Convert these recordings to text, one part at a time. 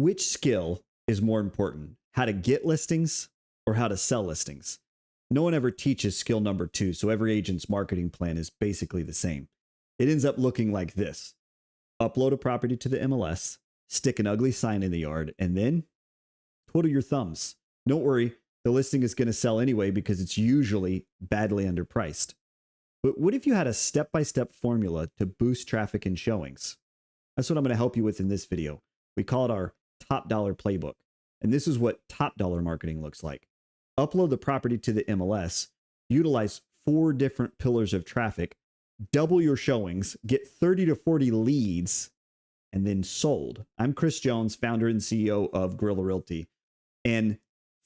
Which skill is more important? How to get listings or how to sell listings? No one ever teaches skill number two, so every agent's marketing plan is basically the same. It ends up looking like this. Upload a property to the MLS, stick an ugly sign in the yard, and then twiddle your thumbs. Don't worry, the listing is going to sell anyway because it's usually badly underpriced. But what if you had a step-by-step formula to boost traffic and showings? That's what I'm going to help you with in this video. We call it our top dollar playbook. And this is what top dollar marketing looks like. Upload the property to the MLS, utilize 4 different pillars of traffic, double your showings, get 30 to 40 leads, and then sold. I'm Chris Jones, founder and CEO of Guerilla Realty. And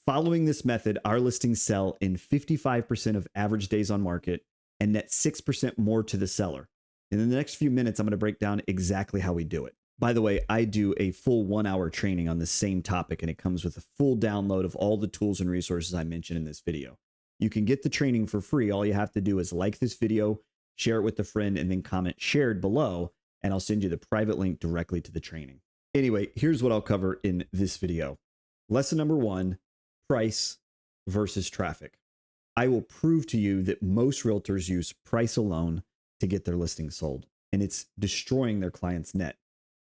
following this method, our listings sell in 55% of average days on market and net 6% more to the seller. And in the next few minutes, I'm going to break down exactly how we do it. By the way, I do a full 1-hour training on the same topic, and it comes with a full download of all the tools and resources I mentioned in this video. You can get the training for free. All you have to do is like this video, share it with a friend, and then comment shared below, and I'll send you the private link directly to the training. Anyway, here's what I'll cover in this video. Lesson number 1, price versus traffic. I will prove to you that most realtors use price alone to get their listing sold, and it's destroying their client's net.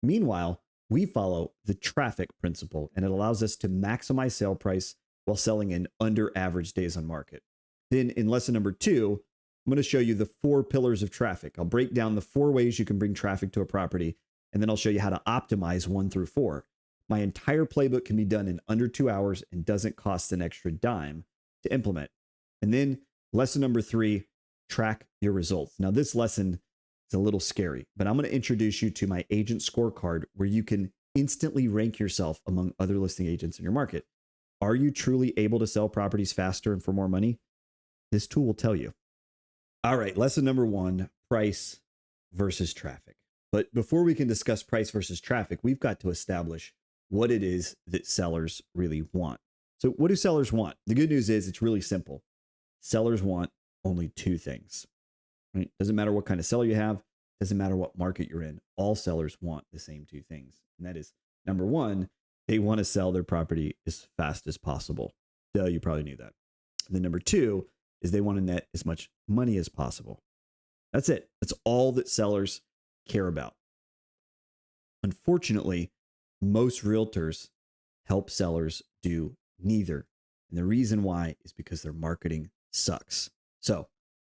Meanwhile, we follow the traffic principle, and it allows us to maximize sale price while selling in under average days on market. Then in lesson number 2, I'm going to show you the 4 pillars of traffic. I'll break down the 4 ways you can bring traffic to a property, and then I'll show you how to optimize 1 through 4. My entire playbook can be done in under 2 hours and doesn't cost an extra dime to implement. And then lesson number 3, track your results. Now this lesson is a little scary, but I'm going to introduce you to my Agent Scorecard where you can instantly rank yourself among other listing agents in your market. Are you truly able to sell properties faster and for more money? This tool will tell you. All right, lesson number 1, price versus traffic. But before we can discuss price versus traffic, we've got to establish what it is that sellers really want. So what do sellers want? The good news is it's really simple. Sellers want only 2 things. Right? Doesn't matter what kind of seller you have, doesn't matter what market you're in. All sellers want the same 2 things. And that is, number 1, they want to sell their property as fast as possible. Duh, you probably knew that. And then number 2 is they want to net as much money as possible. That's it. That's all that sellers care about. Unfortunately, most realtors help sellers do neither. And the reason why is because their marketing sucks. So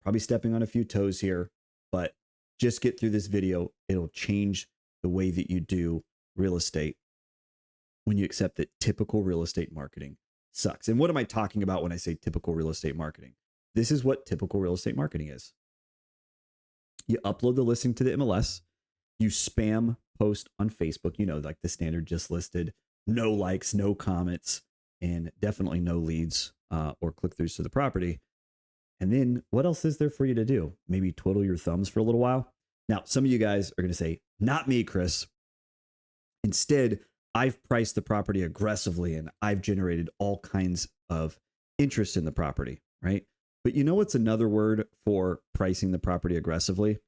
probably stepping on a few toes here, but just get through this video. It'll change the way that you do real estate when you accept that typical real estate marketing sucks. And what am I talking about when I say typical real estate marketing? This is what typical real estate marketing is. You upload the listing to the MLS, you spam post on Facebook, like the standard just listed, no likes, no comments, and definitely no leads or click-throughs to the property. And then what else is there for you to do? Maybe twiddle your thumbs for a little while. Now, some of you guys are going to say, not me, Chris. Instead, I've priced the property aggressively and I've generated all kinds of interest in the property, right? But you know what's another word for pricing the property aggressively?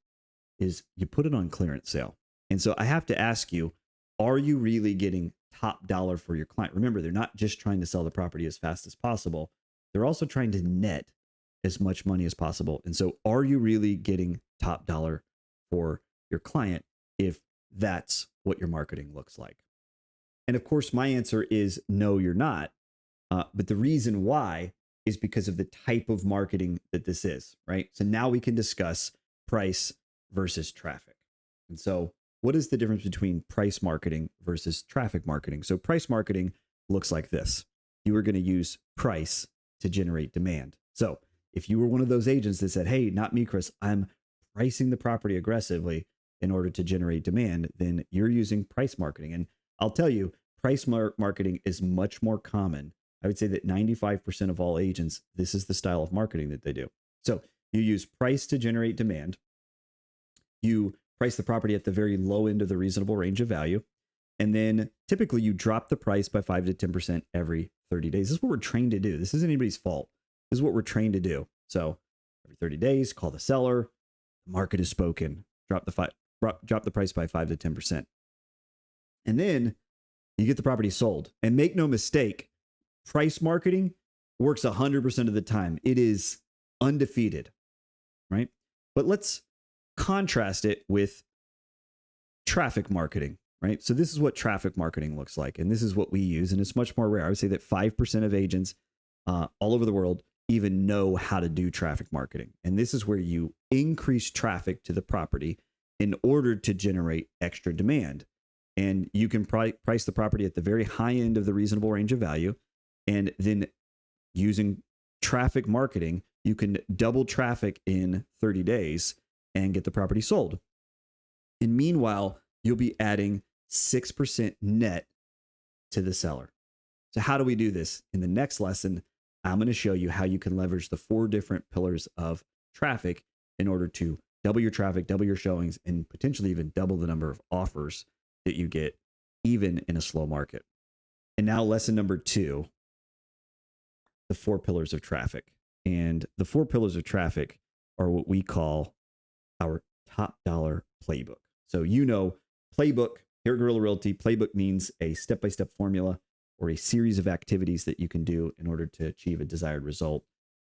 Is you put it on clearance sale. And so I have to ask you, are you really getting top dollar for your client? Remember, they're not just trying to sell the property as fast as possible. They're also trying to net as much money as possible. And so are you really getting top dollar for your client if that's what your marketing looks like? And of course, my answer is no, you're not. But the reason why is because of the type of marketing that this is, right? So now we can discuss price versus traffic. And so what is the difference between price marketing versus traffic marketing? So price marketing looks like this. You are going to use price to generate demand. So if you were one of those agents that said, hey, not me, Chris, I'm pricing the property aggressively in order to generate demand, then you're using price marketing. And I'll tell you, price marketing is much more common. I would say that 95% of all agents, this is the style of marketing that they do. So you use price to generate demand. You price the property at the very low end of the reasonable range of value. And then typically you drop the price by 5 to 10% every 30 days. This is what we're trained to do. This isn't anybody's fault. This is what we're trained to do. So every 30 days, call the seller. The market is spoken. Drop the price by 5 to 10%. And then you get the property sold. And make no mistake, price marketing works 100% of the time. It is undefeated, right? But let's contrast it with traffic marketing, right? So this is what traffic marketing looks like. And this is what we use. And it's much more rare. I would say that 5% of agents all over the world even know how to do traffic marketing. And this is where you increase traffic to the property in order to generate extra demand. And you can price the property at the very high end of the reasonable range of value. And then using traffic marketing, you can double traffic in 30 days and get the property sold. And meanwhile, you'll be adding 6% net to the seller. So how do we do this? In the next lesson, I'm going to show you how you can leverage the 4 different pillars of traffic in order to double your traffic, double your showings, and potentially even double the number of offers that you get even in a slow market. And now lesson number 2, the 4 pillars of traffic. And the 4 pillars of traffic are what we call our top dollar playbook. So, playbook here at Guerilla Realty, playbook means a step-by-step formula or a series of activities that you can do in order to achieve a desired result.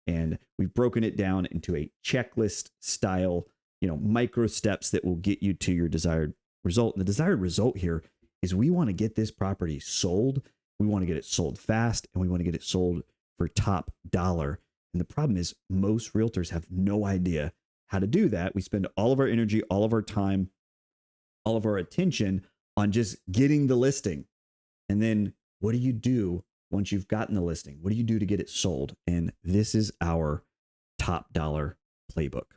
And we've broken it down into a checklist style, micro steps that will get you to your desired result. And the desired result here is we want to get this property sold. We want to get it sold fast, and we want to get it sold for top dollar. And the problem is most realtors have no idea how to do that. We spend all of our energy, all of our time, all of our attention on just getting the listing. And then what do you do once you've gotten the listing? What do you do to get it sold? And this is our top dollar playbook.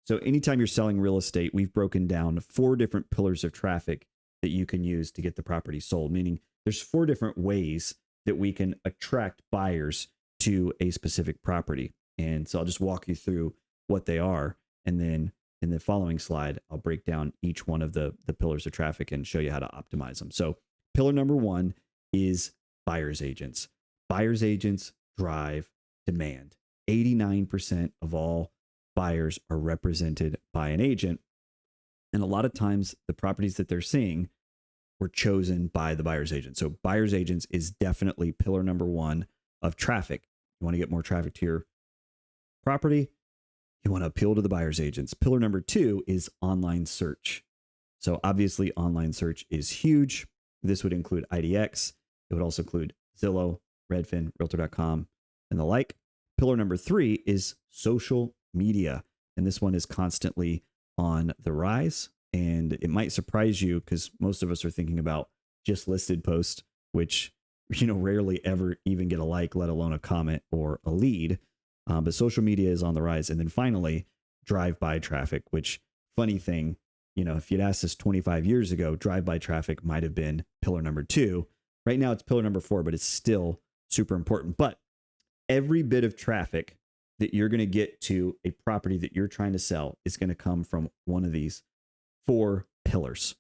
So anytime you're selling real estate, we've broken down 4 different pillars of traffic that you can use to get the property sold, meaning there's 4 different ways that we can attract buyers to a specific property. And so I'll just walk you through what they are. And then in the following slide, I'll break down each one of the pillars of traffic and show you how to optimize them. So pillar number 1 is buyer's agents. Buyer's agents drive demand. 89% of all buyers are represented by an agent. And a lot of times the properties that they're seeing were chosen by the buyer's agent. So buyer's agents is definitely pillar number 1 of traffic. You want to get more traffic to your property, you want to appeal to the buyer's agents. Pillar number 2 is online search. So obviously online search is huge. This would include IDX. It would also include Zillow, Redfin, Realtor.com, and the like. Pillar number 3 is social media. And this one is constantly on the rise. And it might surprise you because most of us are thinking about just listed posts, which, rarely ever even get a like, let alone a comment or a lead. But social media is on the rise. And then finally, drive-by traffic, which, funny thing, if you'd asked us 25 years ago, drive-by traffic might have been pillar number 2. Right now it's pillar number 4, but it's still super important. But every bit of traffic that you're going to get to a property that you're trying to sell is going to come from one of these 4 pillars.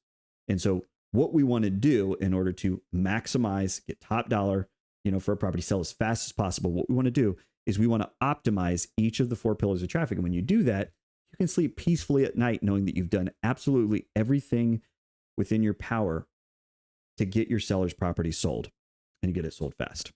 And so what we want to do in order to maximize, get top dollar, for a property, sell as fast as possible, what we want to do is we want to optimize each of the 4 pillars of traffic. And when you do that, you can sleep peacefully at night knowing that you've done absolutely everything within your power to get your seller's property sold and get it sold fast.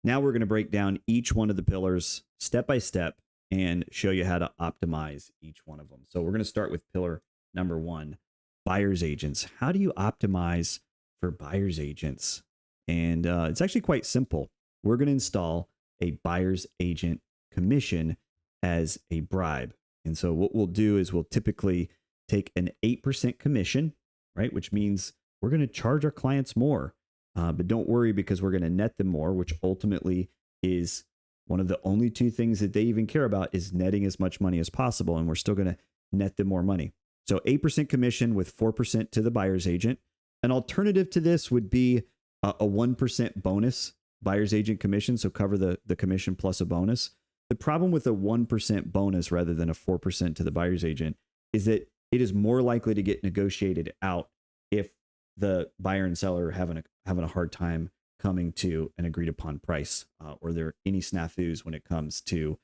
Now we're going to break down each one of the pillars step by step and show you how to optimize each one of them. So we're going to start with pillar number 1, buyer's agents. How do you optimize for buyer's agents? And it's actually quite simple. We're going to install a buyer's agent commission as a bribe. And so what we'll do is we'll typically take an 8% commission, right? Which means we're going to charge our clients more. But don't worry, because we're going to net them more, which ultimately is one of the only 2 things that they even care about, is netting as much money as possible. And we're still going to net them more money. So 8% commission with 4% to the buyer's agent. An alternative to this would be a 1% bonus buyer's agent commission. So cover the commission plus a bonus. The problem with a 1% bonus rather than a 4% to the buyer's agent is that it is more likely to get negotiated out if the buyer and seller are having a hard time coming to an agreed upon price, or there are any snafus when it comes to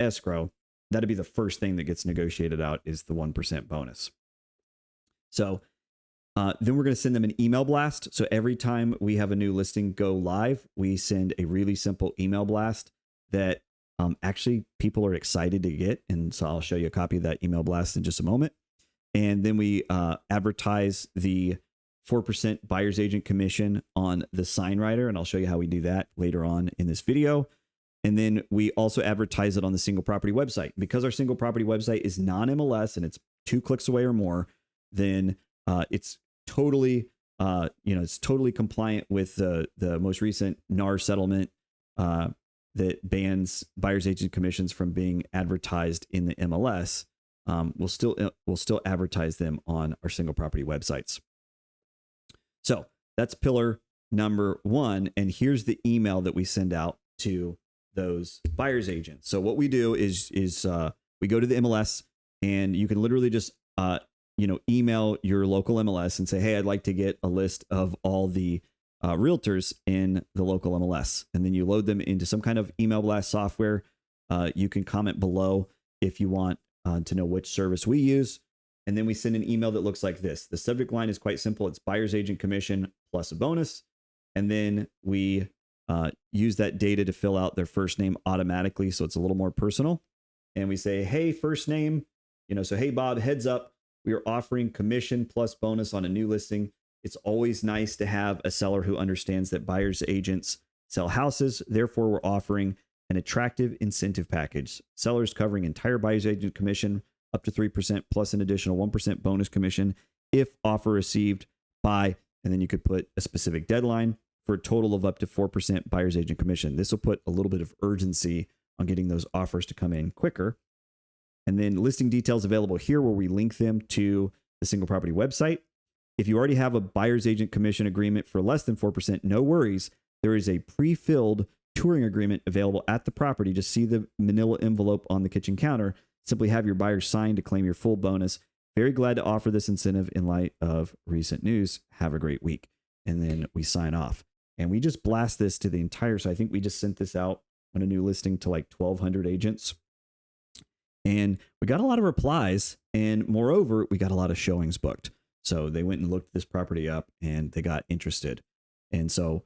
escrow. That'd be the first thing that gets negotiated out, is the 1% bonus. So Then we're going to send them an email blast. So every time we have a new listing go live, we send a really simple email blast that actually people are excited to get. And so I'll show you a copy of that email blast in just a moment. And then we advertise the 4% buyer's agent commission on the sign writer. And I'll show you how we do that later on in this video. And then we also advertise it on the single property website. Because our single property website is non-MLS and it's 2 clicks away or more, then it's totally, it's totally compliant with the most recent NAR settlement that bans buyer's agent commissions from being advertised in the MLS. We'll still advertise them on our single property websites. So that's pillar number 1. And here's the email that we send out to those buyer's agents. So what we do is we go to the MLS, and you can literally just email your local MLS and say, hey, I'd like to get a list of all the realtors in the local MLS. And then you load them into some kind of email blast software. You can comment below if you want to know which service we use. And then we send an email that looks like this. The subject line is quite simple. It's buyer's agent commission plus a bonus. And then we use that data to fill out their first name automatically, so it's a little more personal. And we say, hey, first name, so hey, Bob, heads up, we are offering commission plus bonus on a new listing. It's always nice to have a seller who understands that buyer's agents sell houses. Therefore, we're offering an attractive incentive package. Sellers covering entire buyer's agent commission up to 3% plus an additional 1% bonus commission if offer received by, and then you could put a specific deadline, for a total of up to 4% buyer's agent commission. This will put a little bit of urgency on getting those offers to come in quicker. And then listing details available here, where we link them to the single property website. If you already have a buyer's agent commission agreement for less than 4%, no worries. There is a pre-filled touring agreement available at the property. Just see the manila envelope on the kitchen counter. Simply have your buyer sign to claim your full bonus. Very glad to offer this incentive in light of recent news. Have a great week. And then we sign off. And we just blast this to the entire, so I think we just sent this out on a new listing to like 1,200 agents. And we got a lot of replies. And moreover, we got a lot of showings booked. So they went and looked this property up and they got interested. And so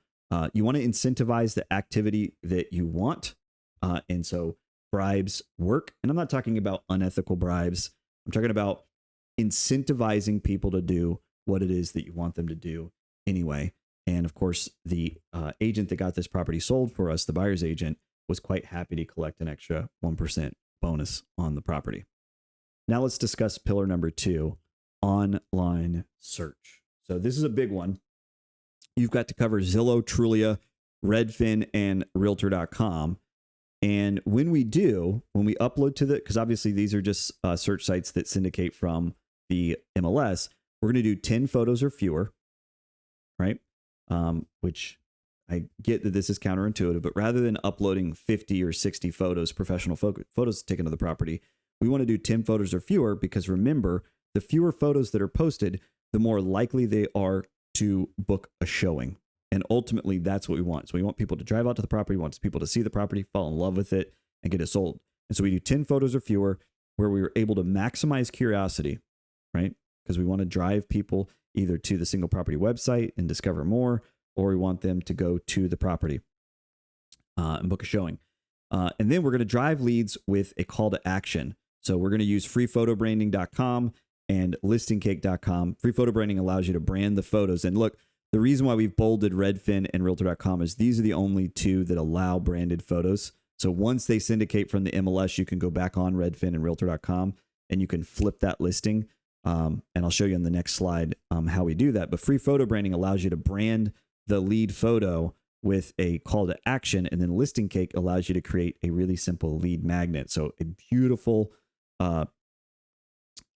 you want to incentivize the activity that you want. And so bribes work. And I'm not talking about unethical bribes. I'm talking about incentivizing people to do what it is that you want them to do anyway. And of course, the agent that got this property sold for us, the buyer's agent, was quite happy to collect an extra 1% bonus on the property. Now let's discuss pillar number 2, online search. So this is a big one. You've got to cover Zillow, Trulia, Redfin, and Realtor.com. And when we upload to because obviously these are just search sites that syndicate from the MLS, we're going to do 10 photos or fewer, right? Which I get that this is counterintuitive, but rather than uploading 50 or 60 photos, professional photos taken of the property, we want to do 10 photos or fewer, because remember, the fewer photos that are posted, the more likely they are to book a showing. And ultimately, that's what we want. So we want people to drive out to the property, we want people to see the property, fall in love with it, and get it sold. And so we do 10 photos or fewer, where we were able to maximize curiosity, right? Because we want to drive people either to the single property website and discover more, or we want them to go to the property and book a showing. And then we're going to drive leads with a call to action. So we're going to use freephotobranding.com and listingcake.com. Free photo branding allows you to brand the photos. And look, the reason why we've bolded Redfin and Realtor.com is these are the only 2 that allow branded photos. So once they syndicate from the MLS, you can go back on Redfin and Realtor.com and you can flip that listing. And I'll show you on the next slide how we do that. But free photo branding allows you to brand the lead photo with a call to action, and then Listing Cake allows you to create a really simple lead magnet. So a beautiful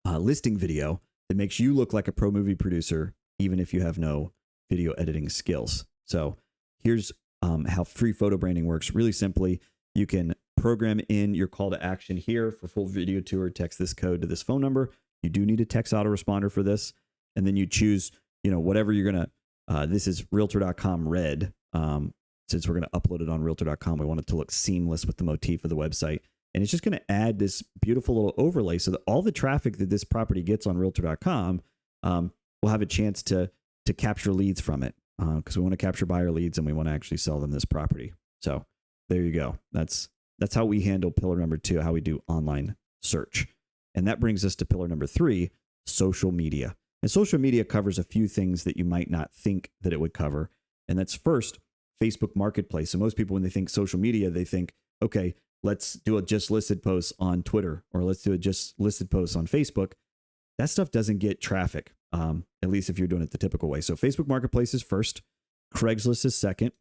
listing video that makes you look like a pro movie producer, even if you have no video editing skills. So here's how free photo branding works. Really simply, you can program in your call to action here for full video tour. Text this code to this phone number. You do need a text autoresponder for this. And then you choose, whatever you're going to, this is Realtor.com red. Since we're going to upload it on Realtor.com, we want it to look seamless with the motif of the website. And it's just going to add this beautiful little overlay so that all the traffic that this property gets on Realtor.com we'll have a chance to capture leads from it, because we want to capture buyer leads and we want to actually sell them this property. So there you go. That's how we handle pillar number 2, how we do online search. And that brings us to pillar number 3, social media. And social media covers a few things that you might not think that it would cover. And that's first, Facebook Marketplace. So most people, when they think social media, they think, okay, let's do a just listed post on Twitter, or let's do a just listed post on Facebook. That stuff doesn't get traffic, at least if you're doing it the typical way. So Facebook Marketplace is first, Craigslist is second,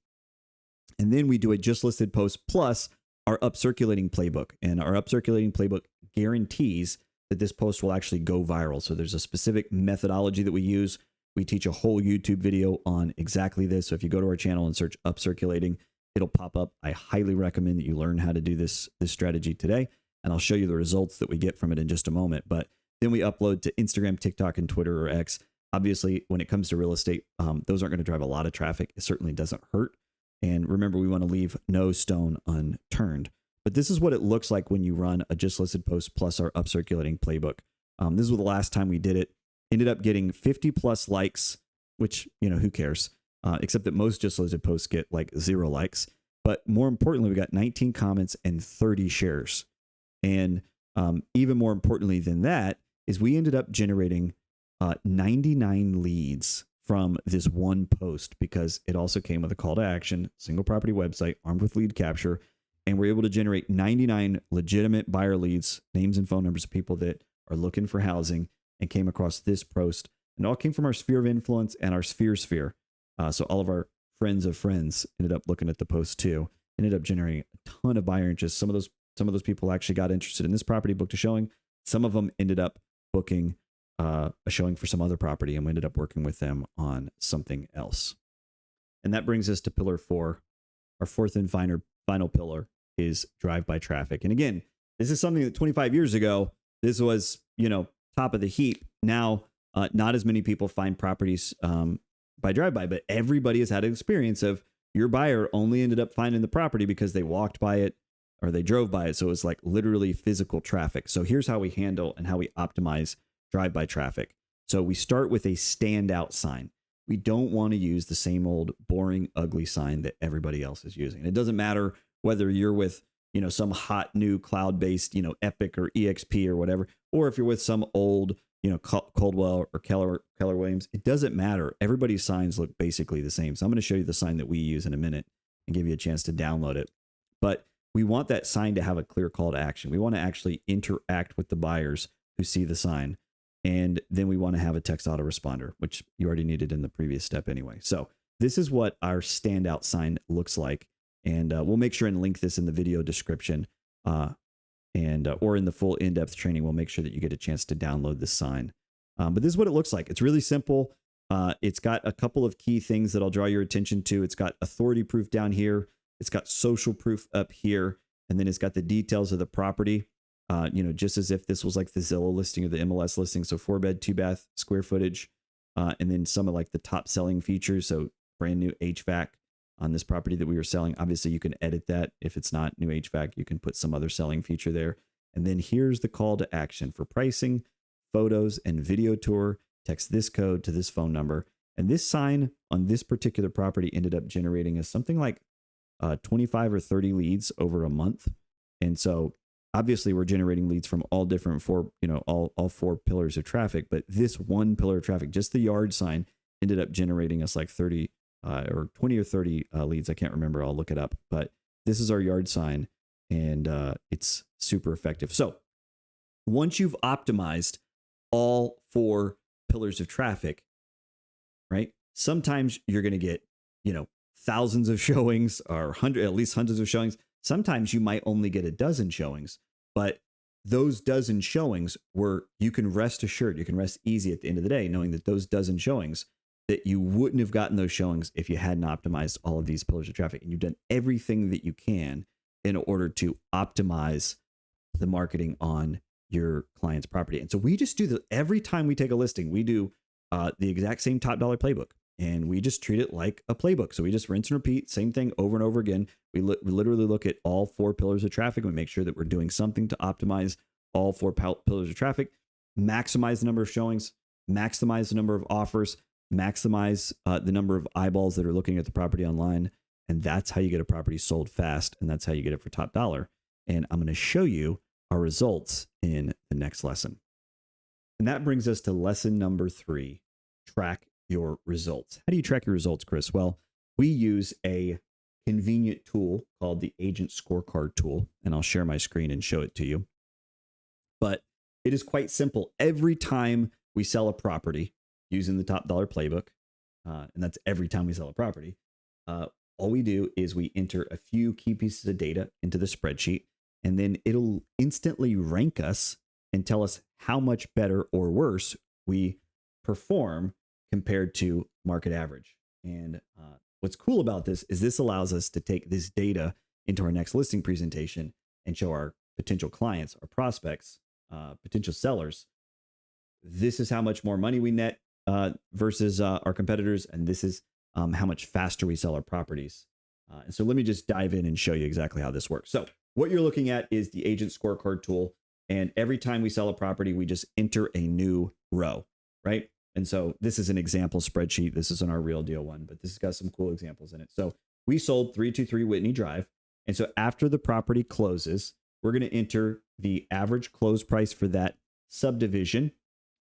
and then we do a just listed post plus our upcirculating playbook. And our upcirculating playbook guarantees that this post will actually go viral. So there's a specific methodology that we use. We teach a whole YouTube video on exactly this. So if you go to our channel and search upcirculating, it'll pop up. I highly recommend that you learn how to do this strategy today. And I'll show you the results that we get from it in just a moment. But then we upload to Instagram, TikTok, and Twitter or X. Obviously, when it comes to real estate, those aren't going to drive a lot of traffic. It certainly doesn't hurt. And remember, we want to leave no stone unturned. But this is what it looks like when you run a just listed post plus our upcirculating playbook. This was the last time we did it. Ended up getting 50 plus likes, which, who cares? Except that most just listed posts get like 0 likes. But more importantly, we got 19 comments and 30 shares. And even more importantly than that is we ended up generating 99 leads from this one post, because it also came with a call to action, single property website armed with lead capture. And we're able to generate 99 legitimate buyer leads, names and phone numbers of people that are looking for housing, and came across this post. And it all came from our sphere of influence and our sphere. So all of our friends of friends ended up looking at the post too, ended up generating a ton of buyer interest. Some of those people actually got interested in this property, booked a showing. Some of them ended up booking a showing for some other property, and we ended up working with them on something else. And that brings us to pillar 4. Our fourth and final pillar is drive-by traffic. And again, this is something that 25 years ago, this was, top of the heap. Now, not as many people find properties by drive-by, but everybody has had an experience of your buyer only ended up finding the property because they walked by it or they drove by it. So it's like literally physical traffic. So here's how we handle and how we optimize drive-by traffic. So we start with a standout sign. We don't want to use the same old boring, ugly sign that everybody else is using. It doesn't matter whether you're with, some hot new cloud-based, Epic or EXP or whatever, or if you're with some old, Coldwell or Keller Williams. It doesn't matter. Everybody's signs look basically the same. So I'm going to show you the sign that we use in a minute and give you a chance to download it. But we want that sign to have a clear call to action. We want to actually interact with the buyers who see the sign. And then we want to have a text autoresponder, which you already needed in the previous step anyway. So this is what our standout sign looks like. And we'll make sure and link this in the video description or in the full in-depth training. We'll make sure that you get a chance to download this sign. But this is what it looks like. It's really simple. It's got a couple of key things that I'll draw your attention to. It's got authority proof down here. It's got social proof up here. And then it's got the details of the property. Just as if this was like the Zillow listing or the MLS listing. So 4-bed, 2-bath, square footage, and then some of like the top selling features. So brand new HVAC on this property that we were selling. Obviously you can edit that. If it's not new HVAC, you can put some other selling feature there. And then here's the call to action for pricing, photos, and video tour. Text this code to this phone number. And this sign on this particular property ended up generating us something like 25 or 30 leads over a month. And so obviously we're generating leads from all different all 4 pillars of traffic, but this one pillar of traffic, just the yard sign, ended up generating us like 30 or 20 or 30 leads. I can't remember. I'll look it up, but this is our yard sign, and it's super effective. So once you've optimized all 4 pillars of traffic, right? Sometimes you're going to get, thousands of showings or at least hundreds of showings. Sometimes you might only get a dozen showings, but those dozen showings you can rest assured, you can rest easy at the end of the day, knowing that those dozen showings, that you wouldn't have gotten those showings if you hadn't optimized all of these pillars of traffic. And you've done everything that you can in order to optimize the marketing on your client's property. And so we just do every time we take a listing, we do the exact same top dollar playbook. And we just treat it like a playbook. So we just rinse and repeat, same thing over and over again. We literally look at all 4 pillars of traffic. We make sure that we're doing something to optimize all 4 pillars of traffic, maximize the number of showings, maximize the number of offers, maximize the number of eyeballs that are looking at the property online. And that's how you get a property sold fast. And that's how you get it for top dollar. And I'm going to show you our results in the next lesson. And that brings us to lesson number 3, track your results. How do you track your results, Chris? Well, we use a convenient tool called the Agent Scorecard tool. And I'll share my screen and show it to you. But it is quite simple. Every time we sell a property using the top dollar playbook, and that's every time we sell a property, all we do is we enter a few key pieces of data into the spreadsheet, and then it'll instantly rank us and tell us how much better or worse we perform compared to market average. And what's cool about this is this allows us to take this data into our next listing presentation and show our potential clients, our prospects, potential sellers, this is how much more money we net versus our competitors, and this is how much faster we sell our properties. And so let me just dive in and show you exactly how this works. So what you're looking at is the Agent Scorecard tool. And every time we sell a property, we just enter a new row, right? And so this is an example spreadsheet. This isn't our real deal one, but this has got some cool examples in it. So we sold 323 Whitney Drive. And so after the property closes, we're going to enter the average close price for that subdivision,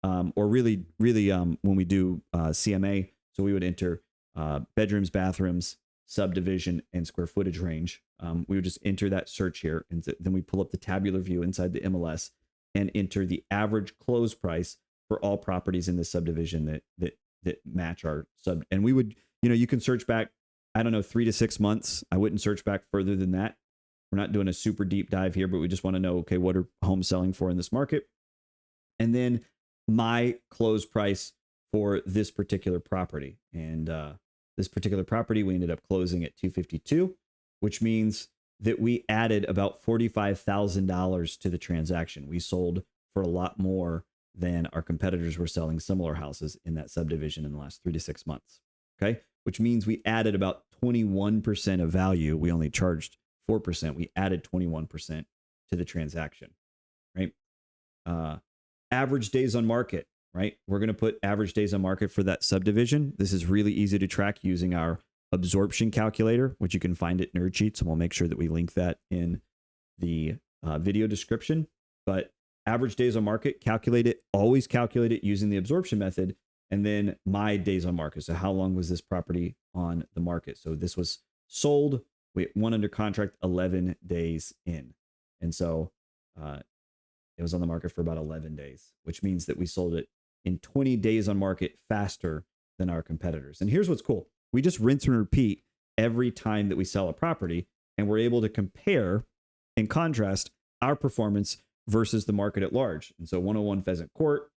or really when we do CMA. So we would enter bedrooms, bathrooms, subdivision, and square footage range. We would just enter that search here, and then we pull up the tabular view inside the MLS and enter the average close price for all properties in the subdivision that match our sub. And we would, you can search back, I don't know, 3 to 6 months. I wouldn't search back further than that. We're not doing a super deep dive here, but we just want to know, okay, what are homes selling for in this market? And then my close price for this particular property. And this particular property, we ended up closing at 252, which means that we added about $45,000 to the transaction. We sold for a lot more than our competitors were selling similar houses in that subdivision in the last 3 to 6 months. Okay, which means we added about 21% of value. We only charged 4%. We added 21% to the transaction, right? Average days on market, right? We're going to put average days on market for that subdivision. This is really easy to track using our absorption calculator, which you can find at Nerd Sheets, and we'll make sure that we link that in the video description. But average days on market, always calculate it using the absorption method, and then my days on market. So how long was this property on the market? So this was sold, we went under contract 11 days in. And so it was on the market for about 11 days, which means that we sold it in 20 days on market faster than our competitors. And here's what's cool. We just rinse and repeat every time that we sell a property, and we're able to compare and contrast our performance versus the market at large. And so 101 Pheasant Court,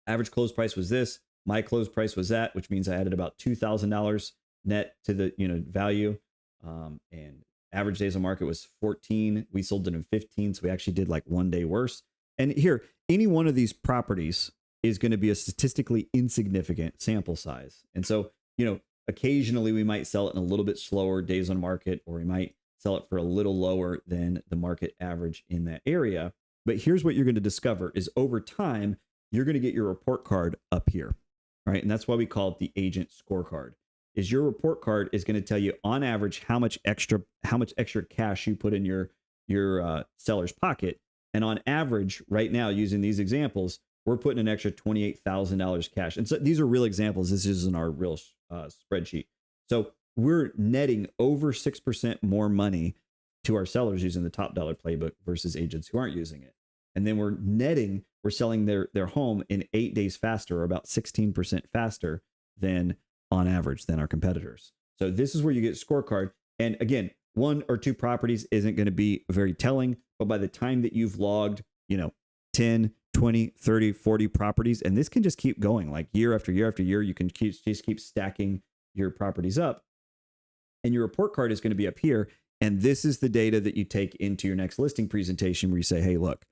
average close price was this, my close price was that, which means I added about $2,000 net to the value. And average days on market was 14. We sold it in 15, so we actually did like 1 day worse. And here, any one of these properties is going to be a statistically insignificant sample size. And so, occasionally we might sell it in a little bit slower days on market, or we might sell it for a little lower than the market average in that area. But here's what you're going to discover is over time, you're going to get your report card up here, right? And that's why we call it the Agent Scorecard. Is your report card is going to tell you on average how much extra cash you put in your seller's pocket. And on average, right now, using these examples, we're putting an extra $28,000 cash. And so these are real examples. This isn't our real spreadsheet. So we're netting over 6% more money to our sellers using the top dollar playbook versus agents who aren't using it. And then we're selling their home in 8 days faster, or about 16% faster than on average than our competitors. So this is where you get scorecard. And again, 1 or 2 properties isn't going to be very telling, but by the time that you've logged, 10, 20, 30, 40 properties, and this can just keep going like year after year after year, you can just keep stacking your properties up, and your report card is going to be up here. And this is the data that you take into your next listing presentation where you say, hey, look,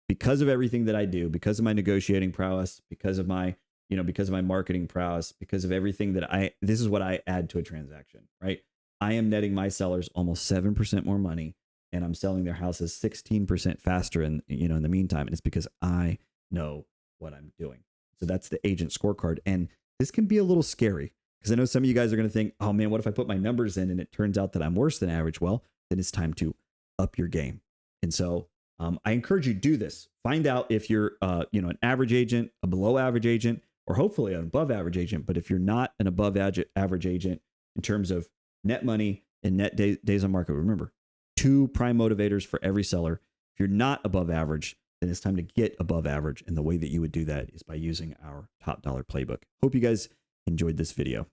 because of everything that I do, because of my negotiating prowess, because of my marketing prowess, because of everything this is what I add to a transaction, right? I am netting my sellers almost 7% more money, and I'm selling their houses 16% faster in the meantime. And it's because I know what I'm doing. So that's the agent scorecard. And this can be a little scary because I know some of you guys are going to think, oh man, what if I put my numbers in and it turns out that I'm worse than average? Well, then it's time to up your game. And so I encourage you to do this. Find out if you're, an average agent, a below average agent, or hopefully an above average agent. But if you're not an above average agent in terms of net money and net days on market, remember, 2 prime motivators for every seller. If you're not above average, then it's time to get above average. And the way that you would do that is by using our top dollar playbook. Hope you guys enjoyed this video.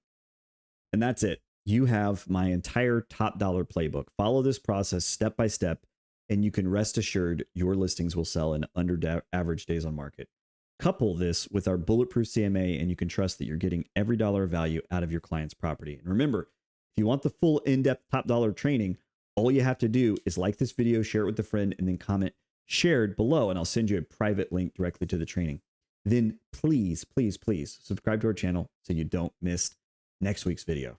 And that's it. You have my entire top dollar playbook. Follow this process step by step, and you can rest assured your listings will sell in under average days on market. Couple this with our bulletproof CMA, and you can trust that you're getting every dollar of value out of your client's property. And remember, if you want the full in-depth top dollar training, all you have to do is like this video, share it with a friend, and then comment shared below, and I'll send you a private link directly to the training. Then please, please, please subscribe to our channel so you don't miss next week's video.